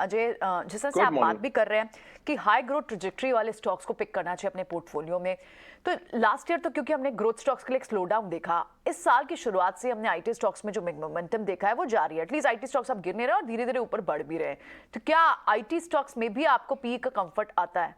अजय, जिस तरह से गुड आप बात मॉर्निंग। भी कर रहे हैं कि हाई ग्रोथ ट्रेजेक्टरी वाले स्टॉक्स को पिक करना चाहिए अपने पोर्टफोलियो में, तो लास्ट ईयर तो क्योंकि हमने ग्रोथ स्टॉक्स के लिए एक स्लो डाउन देखा, इस साल की शुरुआत से हमने आईटी स्टॉक्स में जो मोमेंटम देखा है वो जारी है। एटलीस्ट आईटी स्टॉक्स अब गिर नहीं रहे और धीरे धीरे ऊपर बढ़ भी रहे हैं। तो क्या आईटी स्टॉक्स में भी आपको पी का कंफर्ट आता है?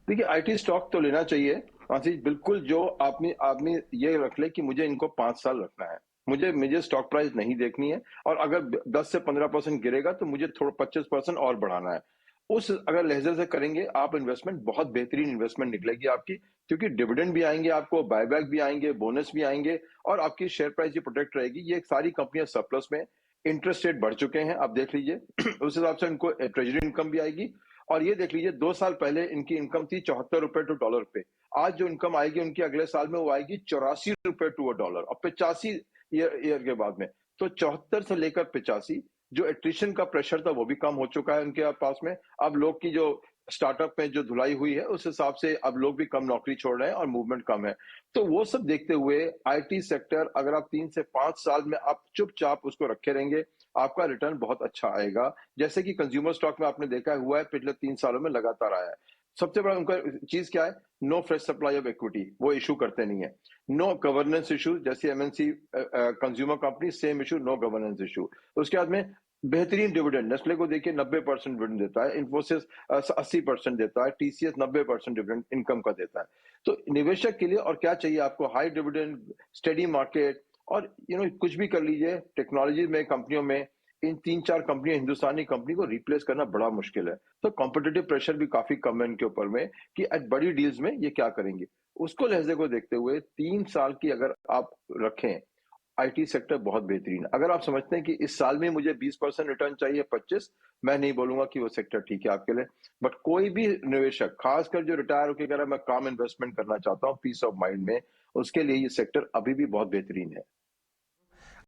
देखिए, आईटी स्टॉक तो लेना चाहिए आशीष, बिल्कुल। जो आपने आदमी ये रख ले कि मुझे इनको 5 साल रखना है, मुझे मुझे स्टॉक प्राइस नहीं देखनी है, और अगर 10 से 15% गिरेगा तो मुझे थोड़ा 25% और बढ़ाना है। उस अगर लहजे से करेंगे आप इन्वेस्टमेंट, बहुत बेहतरीन इन्वेस्टमेंट निकलेगी आपकी, क्योंकि डिविडेंड भी आएंगे, आपको बायबैक भी आएंगे, बोनस भी आएंगे, और आपकी शेयर प्राइस भी प्रोटेक्ट रहेगी। ये सारी कंपनियां सरप्लस में, इंटरेस्ट रेट बढ़ चुके हैं, आप देख लीजिए उस हिसाब से इनको ट्रेजरी इनकम भी आएगी। और ये देख लीजिए, 2 साल पहले इनकी इनकम थी 74 रुपए टू डॉलर पे। आज जो इनकम आएगी उनकी अगले साल में, वो आएगी 84 रुपए टू डॉलर, और 85 ईयर के बाद में। तो 74 से लेकर 85, जो एट्रिशन का प्रेशर था वो भी कम हो चुका है उनके पास में। अब लोग की जो स्टार्टअप में जो धुलाई हुई है, उस हिसाब से अब लोग भी कम नौकरी छोड़ रहे हैं और मूवमेंट कम है। तो वो सब देखते हुए आईटी सेक्टर, अगर आप 3 से 5 साल में आप चुपचाप उसको रखे रहेंगे, आपका रिटर्न बहुत अच्छा आएगा। जैसे कि कंज्यूमर स्टॉक में आपने देखा हुआ है, पिछले 3 सालों में लगातार आया है। सबसे बड़ा उनका चीज क्या है? No fresh supply of equity, वो इशू करते नहीं है। नो गवर्नेंस इशू, जैसे MNC consumer company, same issue, no governance issue. उसके बाद में बेहतरीन डिविडेंड, नेस्ले को देखिए 90% डिविडेंड देता है, इन्फोसिस 80% देता है, टीसीएस 90% डिविडेंड इनकम का देता है। तो निवेशक के लिए और क्या चाहिए आपको? हाई डिविडेंड, स्टेडी मार्केट, और कुछ भी कर लीजिए टेक्नोलॉजी में, कंपनियों में। इन 3-4 कंपनियां, हिंदुस्तानी कंपनी को रिप्लेस करना बड़ा मुश्किल है। तो कॉम्पिटिटिव प्रेशर भी काफी कम है इनके ऊपर में, कि बड़ी डील्स में ये क्या करेंगे। उसको लहजे को देखते हुए 3 साल की अगर आप रखें, आईटी सेक्टर बहुत बेहतरीन। अगर आप समझते हैं कि इस साल में मुझे 20% रिटर्न चाहिए, 25, मैं नहीं बोलूंगा कि वो सेक्टर ठीक है आपके लिए। बट कोई भी निवेशक, खासकर जो रिटायर होकर, अगर मैं काम इन्वेस्टमेंट करना चाहता हूँ पीस ऑफ माइंड में, उसके लिए ये सेक्टर अभी भी बहुत बेहतरीन है।